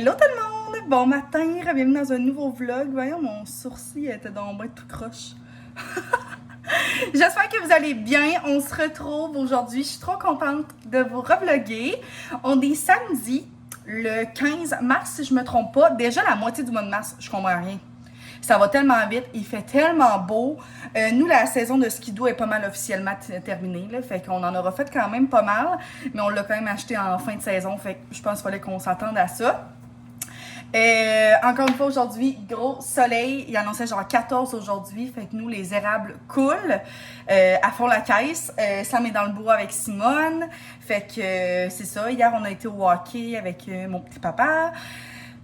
Hello tout le monde! Bon matin, bienvenue dans un nouveau vlog. Voyons, mon sourcil était dans le tout croche. J'espère que vous allez bien. On se retrouve aujourd'hui. Je suis trop contente de vous revlogger. On est samedi, le 15 mars, si je me trompe pas. Déjà la moitié du mois de mars, je comprends rien. Ça va tellement vite, il fait tellement beau. Nous, la saison de skidoo est pas mal officiellement terminée, là, fait qu'on en aura fait quand même pas mal, mais on l'a quand même acheté en fin de saison, fait que je pense qu'il fallait qu'on s'attende à ça. Encore une fois, aujourd'hui, gros soleil. Il annonçait genre 14 aujourd'hui. Fait que nous, les érables coulent à fond la caisse. Sam est dans le bureau avec Simone. Fait que c'est ça. Hier, on a été au hockey avec mon petit papa.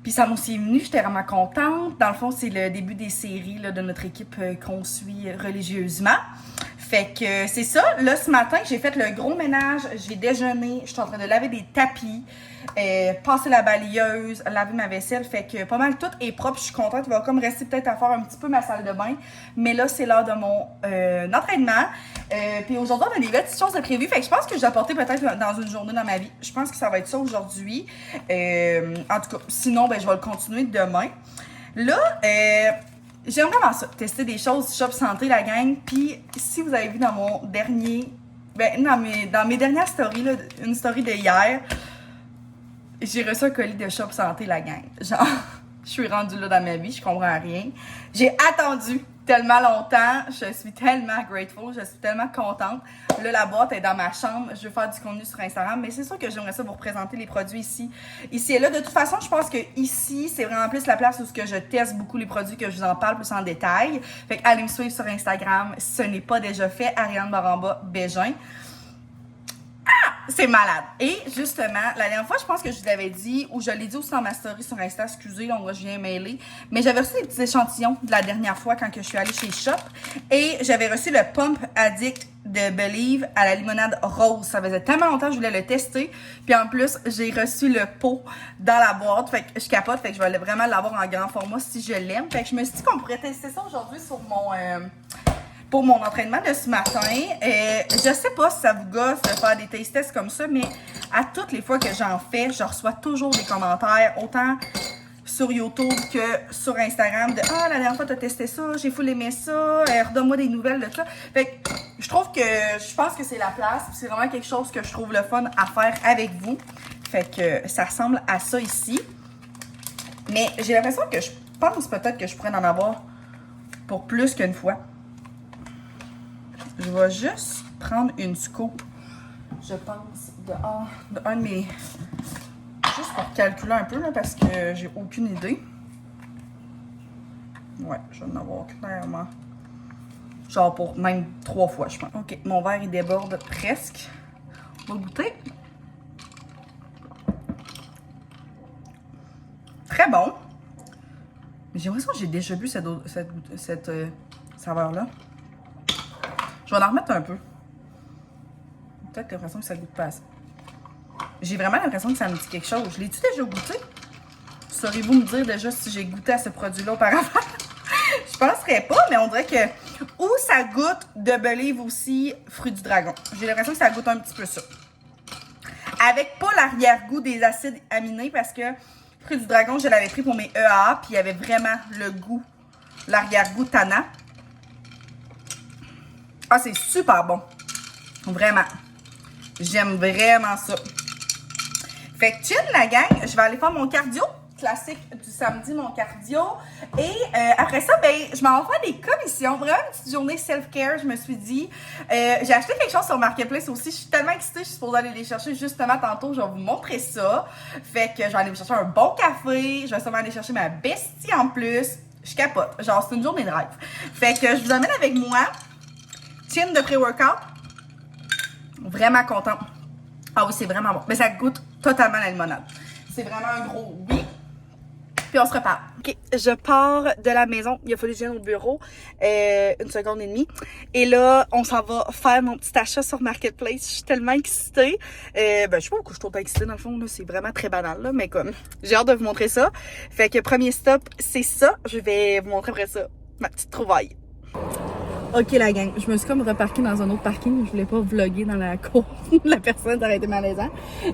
Puis Sam aussi est venu. J'étais vraiment contente. Dans le fond, c'est le début des séries là, de notre équipe qu'on suit religieusement. Fait que c'est ça. Là, ce matin, j'ai fait le gros ménage. J'ai déjeuné. Je suis en train de laver des tapis. Passer la balayeuse, laver ma vaisselle, fait que pas mal tout est propre, je suis contente. Il va comme rester peut-être à faire un petit peu ma salle de bain, mais là c'est l'heure de mon entraînement. Puis aujourd'hui on a des petites choses de prévues, fait que je pense que je vais apporter peut-être dans une journée dans ma vie. Je pense que ça va être ça aujourd'hui. En tout cas, sinon ben je vais le continuer demain. Là, j'aime vraiment ça, tester des choses shop santé la gang. Puis si vous avez vu dans mon dernier, dans mes dernières stories là, une story de hier. J'ai reçu un colis de Shop Santé, la gang. Genre, je suis rendue là dans ma vie, je comprends rien. J'ai attendu tellement longtemps, je suis tellement grateful, je suis tellement contente. Là, la boîte est dans ma chambre, je vais faire du contenu sur Instagram, mais c'est sûr que j'aimerais ça vous représenter les produits ici et là. De toute façon, je pense que ici, c'est vraiment plus la place où je teste beaucoup les produits, que je vous en parle plus en détail. Fait que allez me suivre sur Instagram, si ce n'est pas déjà fait, Ariane Baramba Bégin. C'est malade. Et justement, la dernière fois, je pense que je vous l'avais dit, ou je l'ai dit aussi dans ma story sur Insta, excusez, là, moi je viens mêler, mais j'avais reçu des petits échantillons de la dernière fois quand que je suis allée chez Shop, et j'avais reçu le Pump Addict de Believe à la limonade rose. Ça faisait tellement longtemps que je voulais le tester, puis en plus, j'ai reçu le pot dans la boîte, fait que je capote, fait que je vais vraiment l'avoir en grand format si je l'aime. Fait que je me suis dit qu'on pourrait tester ça aujourd'hui sur pour mon entraînement de ce matin. Je sais pas si ça vous gosse de faire des taste tests comme ça, mais à toutes les fois que j'en fais, je reçois toujours des commentaires, autant sur YouTube que sur Instagram, de « Ah, la dernière fois, t'as testé ça, j'ai full aimé ça, redonne-moi des nouvelles de ça. » Fait que je pense que c'est la place, c'est vraiment quelque chose que je trouve le fun à faire avec vous. Fait que ça ressemble à ça ici. Mais j'ai l'impression que je pense peut-être que je pourrais en avoir pour plus qu'une fois. Je vais juste prendre une scoop, je pense, de un de mes... Juste pour calculer un peu, là, parce que j'ai aucune idée. Ouais, je vais en avoir clairement. Genre pour même 3 fois, je pense. OK, mon verre, il déborde presque. On va goûter. Très bon. Mais j'ai l'impression que j'ai déjà bu cette saveur-là. Je vais en remettre un peu. Peut-être l'impression que ça goûte pas assez. J'ai vraiment l'impression que ça me dit quelque chose. Je l'ai-tu déjà goûté? Saurez-vous me dire déjà si j'ai goûté à ce produit-là auparavant? Je penserais pas, mais on dirait que... Ou ça goûte de Believe aussi, fruit du dragon. J'ai l'impression que ça goûte un petit peu ça. Avec pas l'arrière-goût des acides aminés, parce que fruit du dragon, je l'avais pris pour mes EAA, puis il y avait vraiment le goût, l'arrière-goût tannant. Ah, c'est super bon. Vraiment. J'aime vraiment ça. Fait que chill, la gang. Je vais aller faire mon cardio. Classique du samedi, mon cardio. Et après ça, ben, je m'en vais faire des commissions. Vraiment une petite journée self-care, je me suis dit. J'ai acheté quelque chose sur Marketplace aussi. Je suis tellement excitée, je suis supposée aller les chercher justement tantôt. Je vais vous montrer ça. Fait que je vais aller me chercher un bon café. Je vais sûrement aller chercher ma bestie en plus. Je capote. Genre, c'est une journée de rêve. Fait que je vous emmène avec moi. Chin de pré-workout. Vraiment contente. Ah oui, c'est vraiment bon. Mais ça goûte totalement la limonade. C'est vraiment un gros oui. Puis on se reparle. OK, je pars de la maison. Il a fallu que je vienne au bureau. 1 seconde et demie. Et là, on s'en va faire mon petit achat sur Marketplace. Je suis tellement excitée. Je sais pas pourquoi je suis trop excitée dans le fond. C'est vraiment très banal, là, mais comme j'ai hâte de vous montrer ça. Fait que premier stop, c'est ça. Je vais vous montrer après ça ma petite trouvaille. Ok la gang, je me suis comme reparquée dans un autre parking, je voulais pas vlogger dans la cour, la personne ça aurait été malaisant.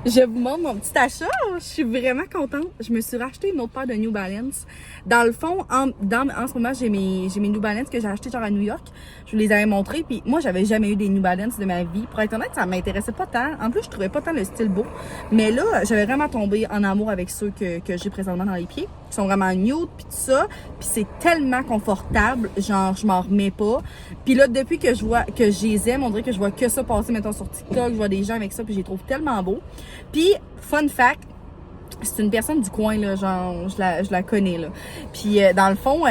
Je vous montre mon petit achat, je suis vraiment contente. Je me suis racheté une autre paire de New Balance. Dans le fond, en ce moment, j'ai mes New Balance que j'ai acheté genre à New York. Je vous les avais montrés, puis moi j'avais jamais eu des New Balance de ma vie. Pour être honnête, ça m'intéressait pas tant. En plus, je trouvais pas tant le style beau. Mais là, j'avais vraiment tombé en amour avec ceux que j'ai présentement dans les pieds. Ils sont vraiment nude, puis tout ça. Puis c'est tellement confortable, genre je m'en remets pas. Puis là, depuis que je vois que je les aime, on dirait que je vois que ça passer, mettons, sur TikTok, je vois des gens avec ça, puis je les trouve tellement beaux. Puis, fun fact, c'est une personne du coin, là, genre, je la connais, là. Puis, dans le fond,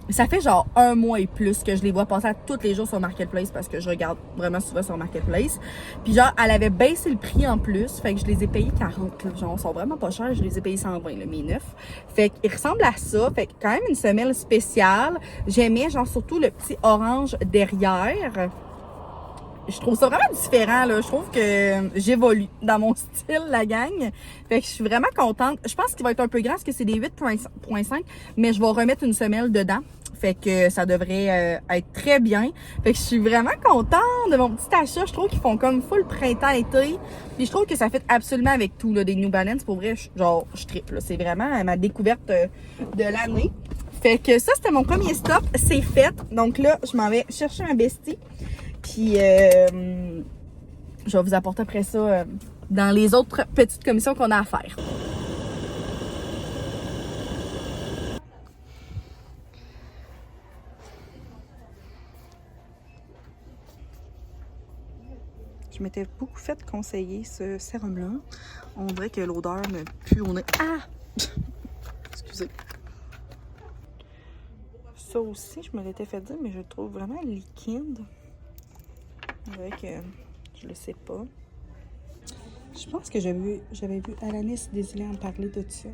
ça fait genre 1 mois et plus que je les vois passer à tous les jours sur Marketplace parce que je regarde vraiment souvent sur Marketplace. Puis, genre, elle avait baissé le prix en plus, fait que je les ai payés 40, là. Genre, ils sont vraiment pas chers, je les ai payés 120, là, mes neufs. Fait qu'ils ressemblent à ça, fait que quand même une semelle spéciale. J'aimais, genre, surtout le petit orange derrière. Je trouve ça vraiment différent, là. Je trouve que j'évolue dans mon style, la gang. Fait que je suis vraiment contente. Je pense qu'il va être un peu grand parce que c'est des 8.5, mais je vais remettre une semelle dedans. Fait que ça devrait être très bien. Fait que je suis vraiment contente de mon petit achat. Je trouve qu'ils font comme full printemps-été. Puis je trouve que ça fait absolument avec tout, là, des New Balance. Pour vrai, je trippe, là. C'est vraiment ma découverte de l'année. Fait que ça, c'était mon premier stop. C'est fait. Donc là, je m'en vais chercher un bestie. Puis, je vais vous apporter après ça dans les autres petites commissions qu'on a à faire. Je m'étais beaucoup fait conseiller ce sérum-là. On dirait que l'odeur me pue au nez. Ah! Excusez. Ça aussi, je me l'étais fait dire, mais je le trouve vraiment liquide. On dirait que je le sais pas. Je pense que j'avais vu Alanis Desilets en parler de ça.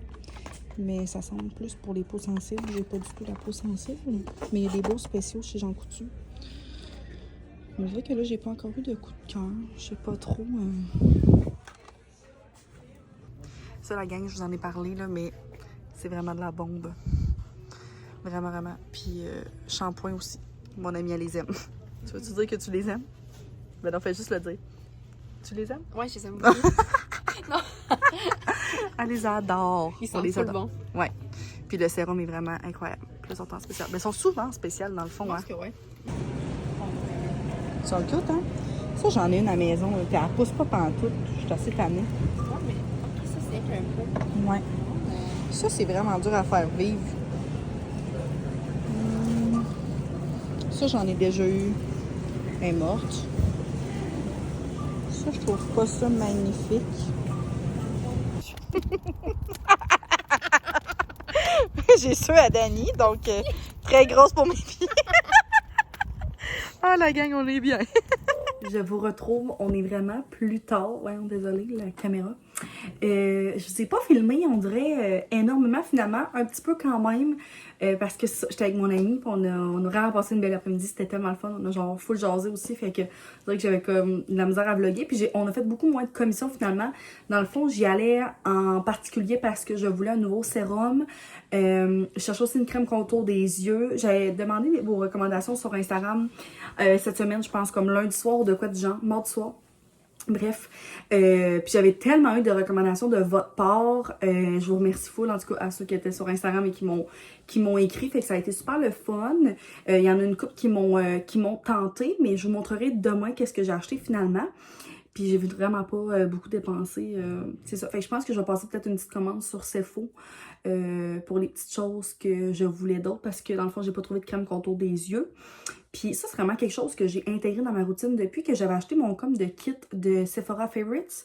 Mais ça semble plus pour les peaux sensibles. J'ai pas du tout la peau sensible. Mais il y a des beaux spéciaux chez Jean Coutu. On dirait que là, j'ai pas encore eu de coup de cœur. Je sais pas trop. Ça, la gang, je vous en ai parlé, là, mais c'est vraiment de la bombe. Vraiment, vraiment. Puis, shampoing aussi. Mon amie, elle les aime. Tu veux-tu dire que tu les aimes? Ben non, fais juste le dire. Tu les aimes? Ouais, je les aime beaucoup. Non. Elle les adore. Ils sont full bons. Ouais. Puis le sérum est vraiment incroyable. Puis là, ils sont en spécial. Mais ils sont souvent en spécial, dans le fond. Je pense Hein. que ouais. Ils sont cute, hein? Ça, j'en ai une à la maison. Puis elle pousse pas pantoute. Je suis assez tannée. Ouais, mais ok, ça, c'est un peu. Ouais. Ça, c'est vraiment dur à faire vivre. Ça, j'en ai déjà eu. Elle est morte. Ça, je trouve pas ça magnifique. J'ai su à Dani, donc très grosse pour mes pieds. Ah, la gang, on est bien. Je vous retrouve, on est vraiment plus tard. Ouais, désolée, la caméra. Je ne vous ai pas filmé, on dirait énormément finalement, un petit peu quand même, parce que j'étais avec mon ami, puis on a vraiment passé une belle après-midi, c'était tellement le fun, on a genre full jasé aussi, fait que je dirais que j'avais comme de la misère à vlogger, puis on a fait beaucoup moins de commissions finalement. Dans le fond, j'y allais en particulier parce que je voulais un nouveau sérum, je cherchais aussi une crème contour des yeux, j'avais demandé vos recommandations sur Instagram cette semaine, je pense comme lundi soir ou de quoi du genre, mardi soir. Bref, puis j'avais tellement eu de recommandations de votre part. Je vous remercie full, en tout cas, à ceux qui étaient sur Instagram et qui m'ont écrit. Fait que ça a été super le fun. Il y en a une couple qui m'ont tenté, mais je vous montrerai demain qu'est-ce que j'ai acheté finalement. Puis j'ai vraiment pas beaucoup dépensé. C'est ça. Fait que je pense que je vais passer peut-être une petite commande sur Cefo pour les petites choses que je voulais d'autres parce que dans le fond, j'ai pas trouvé de crème contour des yeux. Puis ça, c'est vraiment quelque chose que j'ai intégré dans ma routine depuis que j'avais acheté mon comme de kit de Sephora Favorites.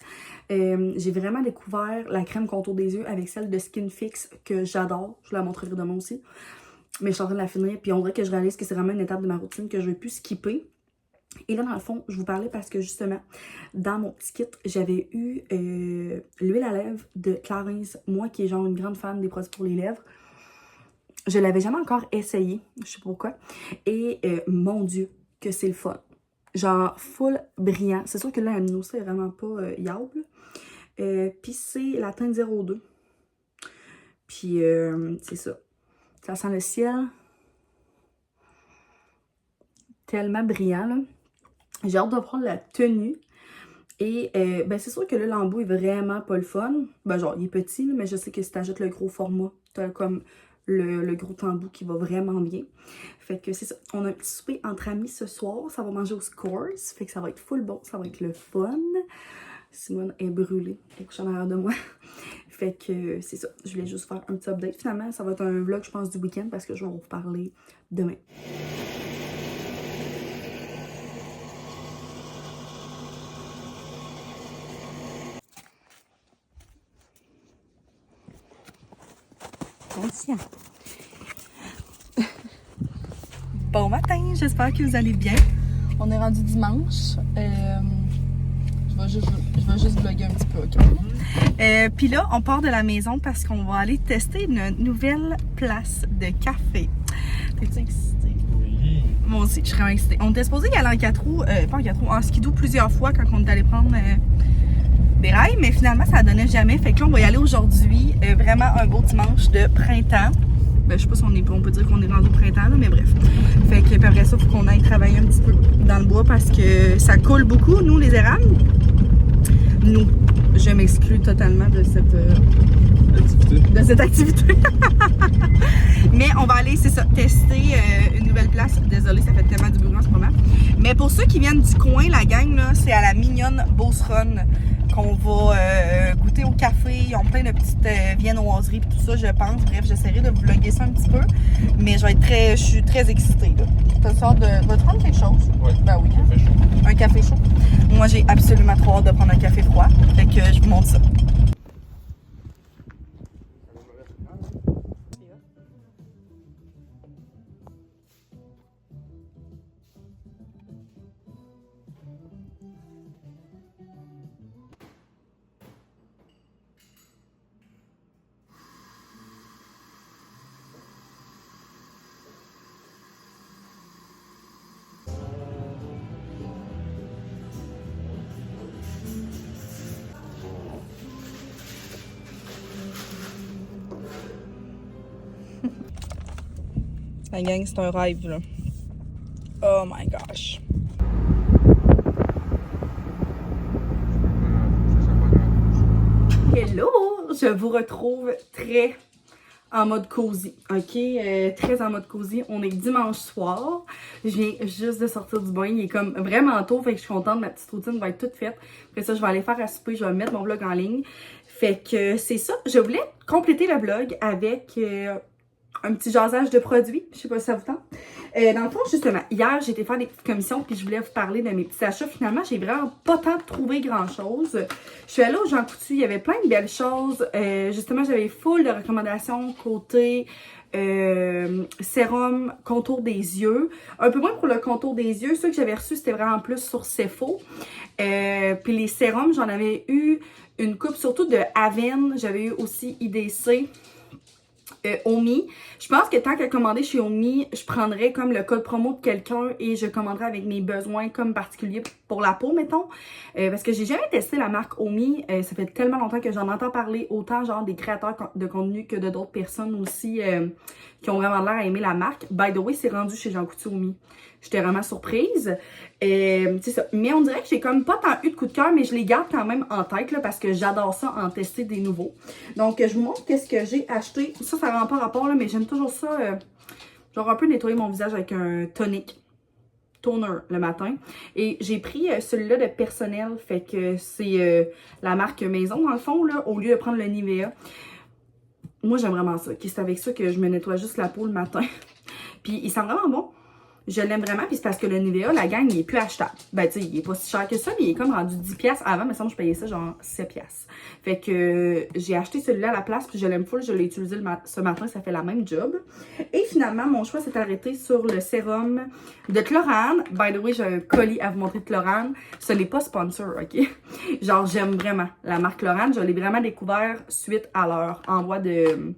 J'ai vraiment découvert la crème contour des yeux avec celle de Skin Fix que j'adore. Je vous la montrerai demain aussi. Mais je suis en train de la finir. Puis on dirait que je réalise que c'est vraiment une étape de ma routine que je ne vais plus skipper. Et là, dans le fond, je vous parlais parce que justement, dans mon petit kit, j'avais eu l'huile à lèvres de Clarins. Moi qui est genre une grande fan des produits pour les lèvres. Je l'avais jamais encore essayé, je sais pas pourquoi. Et mon Dieu, que c'est le fun. Genre full brillant. C'est sûr que là, nous, c'est vraiment pas yable. Puis c'est la teinte 02. Puis c'est ça. Ça sent le ciel. tellement brillant, là. J'ai hâte de prendre la tenue. Et ben c'est sûr que là, l'embout est vraiment pas le fun. Ben genre, il est petit, là, mais je sais que si t'achètes le gros format, t'as comme le gros embout qui va vraiment bien. Fait que c'est ça. On a un petit souper entre amis ce soir. Ça va manger au Scores. Fait que ça va être full bon. Ça va être le fun. Simone est brûlée. Elle est couchée en arrière de moi. Fait que c'est ça. Je voulais juste faire un petit update. Finalement, ça va être un vlog, je pense, du week-end parce que je vais vous reparler demain. Attention. Bon matin, j'espère que vous allez bien. On est rendu dimanche. Je vais juste vlogger un petit peu, ok? Puis là, on part de la maison parce qu'on va aller tester une nouvelle place de café. T'es-tu excitée? Oui. Moi aussi, je serais vraiment excitée. On était supposé y aller en 4 roues, pas en 4 roues, en skidoo plusieurs fois quand on est allé prendre des rails, mais finalement, ça ne donnait jamais. Fait que là, on va y aller aujourd'hui. Vraiment un beau dimanche de printemps. Ben, je sais pas si on peut dire qu'on est rendu au printemps, là, mais bref. Fait que après ça, il faut qu'on aille travailler un petit peu dans le bois parce que ça coule beaucoup, nous, les érables. Nous, je m'exclus totalement de cette activité. Mais on va aller, c'est ça, tester une nouvelle place. Désolée, ça fait tellement du bruit en ce moment. Mais pour ceux qui viennent du coin, la gang, là, c'est à la mignonne Beauceronne qu'on va goûter au café. Ils ont plein de petites viennoiseries et tout ça, je pense. Bref, j'essaierai de vous vlogger ça un petit peu. Mais je suis très excitée. T'as sorte de... Vas-tu prendre quelque chose? Oui. Ben oui. Café chaud. Un café chaud. Moi, j'ai absolument trop hâte de prendre un café froid. Fait que je vous montre ça. La gang, c'est un rêve, là. Oh my gosh. Hello! Je vous retrouve très en mode cosy, ok? Très en mode cosy. On est dimanche soir. Je viens juste de sortir du bain. Il est comme vraiment tôt, fait que je suis contente. Ma petite routine va être toute faite. Après ça, je vais aller faire à souper. Je vais mettre mon vlog en ligne. Fait que c'est ça. Je voulais compléter le vlog avec... un petit jasage de produits, je sais pas si ça vous tente. Dans le fond, justement, hier, j'ai été faire des petites commissions puis je voulais vous parler de mes petits achats. Finalement, j'ai vraiment pas tant trouvé grand-chose. Je suis allée au Jean Coutu, il y avait plein de belles choses. Justement, j'avais full de recommandations côté sérum, contour des yeux. Un peu moins pour le contour des yeux. Ceux que j'avais reçus, c'était vraiment plus sur Cefo. Puis les sérums, j'en avais eu une coupe, surtout de Aven. J'avais eu aussi IDC. Omi. Je pense que tant qu'à commander chez Omi, je prendrais comme le code promo de quelqu'un et je commanderais avec mes besoins comme particuliers pour la peau, mettons. Parce que j'ai jamais testé la marque Omi. Ça fait tellement longtemps que j'en entends parler, autant genre des créateurs de contenu que de d'autres personnes aussi qui ont vraiment l'air à aimer la marque. By the way, c'est rendu chez Jean Coutu Omi. J'étais vraiment surprise. C'est ça. Mais on dirait que j'ai comme pas tant eu de coup de cœur, mais je les garde quand même en tête là, parce que j'adore ça, en tester des nouveaux. Donc, je vous montre qu'est-ce que j'ai acheté. Ça rend pas rapport, là, mais j'aime toujours ça. Genre un peu nettoyer mon visage avec un tonic. Toner le matin. Et j'ai pris celui-là de personnel. Fait que c'est la marque Maison, dans le fond, là, au lieu de prendre le Nivea. Moi, j'aime vraiment ça. C'est avec ça que je me nettoie juste la peau le matin. Puis, il sent vraiment bon. Je l'aime vraiment, puis c'est parce que le Nivea, la gang, il est plus achetable. Ben, tu sais, il est pas si cher que ça, mais il est comme rendu 10$. Avant, il me semble que je payais ça genre 7$. Fait que j'ai acheté celui-là à la place, puis je l'aime full. Je l'ai utilisé ce matin, ça fait la même job. Et finalement, mon choix s'est arrêté sur le sérum de Chlorane. By the way, j'ai un colis à vous montrer de Chlorane. Ce n'est pas sponsor, ok? Genre, j'aime vraiment la marque Chlorane. Je l'ai vraiment découvert suite à leur envoi de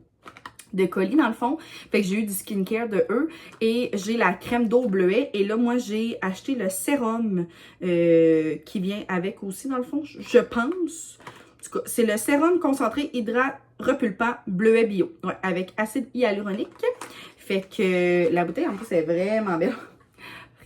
colis dans le fond. Fait que j'ai eu du skincare de eux et j'ai la crème d'eau bleuet et là moi j'ai acheté le sérum qui vient avec aussi dans le fond, je pense. En tout cas, c'est le sérum concentré hydrat repulpant bleuet bio, ouais, avec acide hyaluronique. Fait que la bouteille en plus est vraiment belle.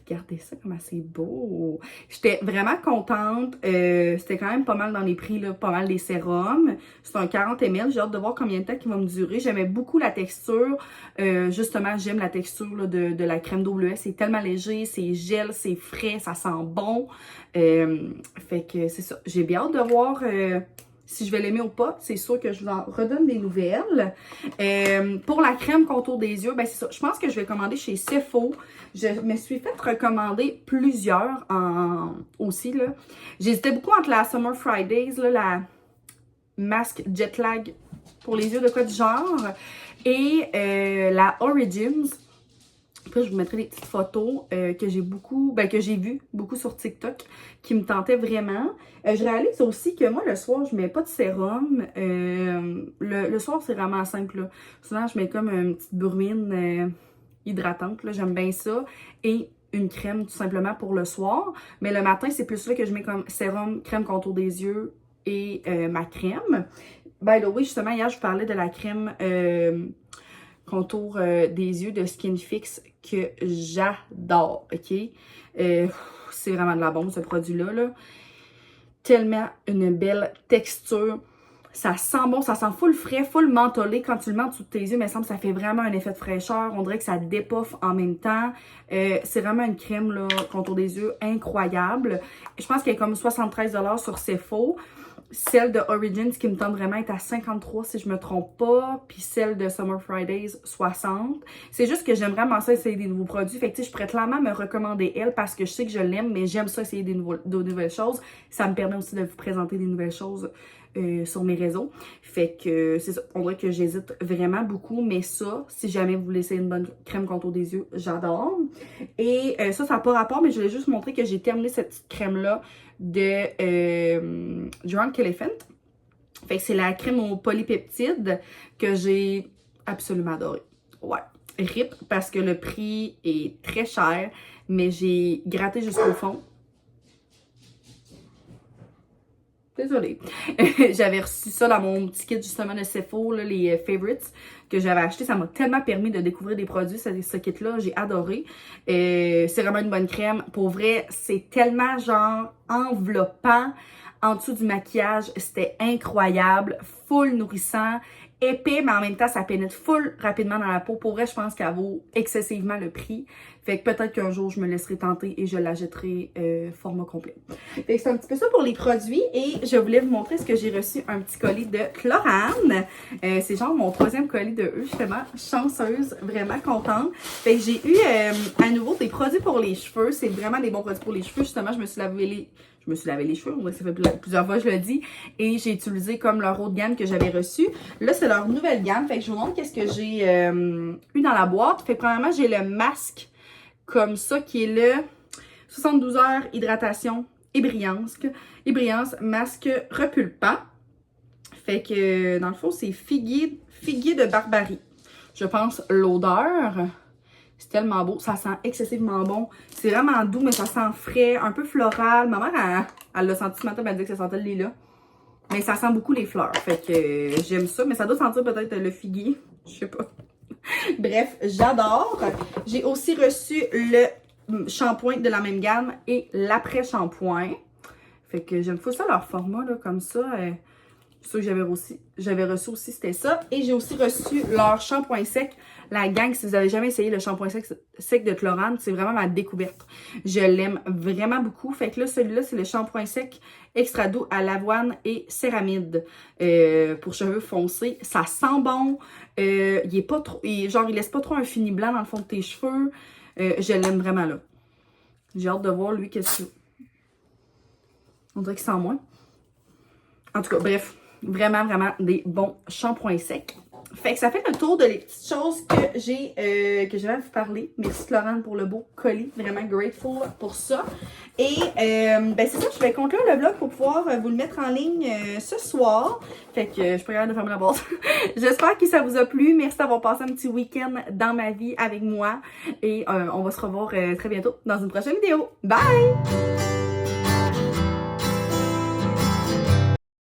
Regardez ça, comment c'est beau! J'étais vraiment contente. C'était quand même pas mal dans les prix, là, pas mal des sérums. C'est un 40 ml. J'ai hâte de voir combien de temps il va me durer. J'aimais beaucoup la texture. Justement, j'aime la texture là, de la crème WS. C'est tellement léger, c'est gel, c'est frais, ça sent bon. Fait que c'est ça. J'ai bien hâte de voir... si je vais l'aimer ou pas, c'est sûr que je vous en redonne des nouvelles. Pour la crème contour des yeux, ben c'est ça. Je pense que je vais commander chez Sephora. Je me suis fait recommander plusieurs aussi, là. J'hésitais beaucoup entre la Summer Fridays, là, la masque jet lag pour les yeux, de quoi du genre, et la Origins. Puis là, je vous mettrai des petites photos que j'ai vues beaucoup sur TikTok, qui me tentaient vraiment. Je réalise aussi que moi, le soir, je mets pas de sérum. Le soir, c'est vraiment simple, là. Souvent, je mets comme une petite brumine hydratante, là. J'aime bien ça. Et une crème, tout simplement, pour le soir. Mais le matin, c'est plus là que je mets comme sérum, crème contour des yeux et ma crème. By the way, justement, hier, je vous parlais de la crème... contour des yeux de Skin Fix que j'adore, ok? C'est vraiment de la bombe, ce produit-là, là. Tellement une belle texture. Ça sent bon, ça sent full frais, full mentholé. Quand tu le mets en dessous de tes yeux, il me semble que ça fait vraiment un effet de fraîcheur. On dirait que ça dépuffe en même temps. C'est vraiment une crème, là, contour des yeux, incroyable. Je pense qu'elle est comme 73 $ sur Sephora. Celle de Origins qui me tente vraiment est à 53 si je me trompe pas. Puis celle de Summer Fridays, 60. C'est juste que j'aime vraiment ça essayer des nouveaux produits. Fait que tu sais, je pourrais clairement me recommander elle parce que je sais que je l'aime, mais j'aime ça essayer de nouvelles choses. Ça me permet aussi de vous présenter des nouvelles choses sur mes réseaux. Fait que c'est ça. On dirait que j'hésite vraiment beaucoup. Mais ça, si jamais vous voulez essayer une bonne crème contour des yeux, j'adore. Et ça n'a pas rapport, mais je voulais juste montrer que j'ai terminé cette petite crème-là de Drunk Elephant. Fait que c'est la crème aux polypeptides que j'ai absolument adoré. Ouais. RIP parce que le prix est très cher, mais j'ai gratté jusqu'au fond. Désolée. J'avais reçu ça dans mon petit kit justement de Sephora, là, les favorites que j'avais acheté. Ça m'a tellement permis de découvrir des produits, ce kit-là. J'ai adoré. C'est vraiment une bonne crème. Pour vrai, c'est tellement genre enveloppant en dessous du maquillage. C'était incroyable. Full nourrissant. Épais, mais en même temps, ça pénètre full rapidement dans la peau. Pour vrai, je pense qu'elle vaut excessivement le prix. Fait que peut-être qu'un jour, je me laisserai tenter et je l'achèterai format complet. Fait que c'est un petit peu ça pour les produits. Et je voulais vous montrer ce que j'ai reçu, un petit colis de Chlorane. C'est genre mon 3e colis de eux. Je suis vraiment chanceuse, vraiment contente. Fait que j'ai eu à nouveau des produits pour les cheveux. C'est vraiment des bons produits pour les cheveux. Justement, je me suis lavé les cheveux, ça fait plusieurs fois que je le dis, et j'ai utilisé comme leur haut de gamme que j'avais reçu. Là, c'est leur nouvelle gamme, fait que je vous montre qu'est-ce que j'ai eu dans la boîte. Fait que premièrement, j'ai le masque comme ça, qui est le 72 heures hydratation et brillance masque repulpant. Fait que, dans le fond, c'est figuier de Barbarie. Je pense l'odeur... C'est tellement beau. Ça sent excessivement bon. C'est vraiment doux, mais ça sent frais, un peu floral. Ma mère, elle l'a senti ce matin, elle m'a dit que ça sentait le lilas. Mais ça sent beaucoup les fleurs. Fait que j'aime ça. Mais ça doit sentir peut-être le figuier. Je sais pas. Bref, j'adore. J'ai aussi reçu le shampoing de la même gamme et l'après-shampoing. Fait que j'aime fou ça, leur format, là, comme ça. Ceux que j'avais reçu aussi, c'était ça. Et j'ai aussi reçu leur shampoing sec. La gang, si vous n'avez jamais essayé le shampoing sec de Chlorane, c'est vraiment ma découverte. Je l'aime vraiment beaucoup. Fait que là, celui-là, c'est le shampoing sec extra doux à l'avoine et céramide pour cheveux foncés. Ça sent bon. Il est pas trop... il laisse pas trop un fini blanc dans le fond de tes cheveux. Je l'aime vraiment, là. J'ai hâte de voir, lui, qu'est-ce que... On dirait qu'il sent moins. En tout cas, bref. Vraiment, vraiment des bons shampoings secs. Fait que ça fait le tour de les petites choses que j'avais à vous parler. Merci Chlorane pour le beau colis. Vraiment grateful pour ça. Et ben c'est ça, je vais conclure le vlog pour pouvoir vous le mettre en ligne ce soir. Fait que je suis pas capable de fermer la boîte. J'espère que ça vous a plu. Merci d'avoir passé un petit week-end dans ma vie avec moi. Et on va se revoir très bientôt dans une prochaine vidéo. Bye!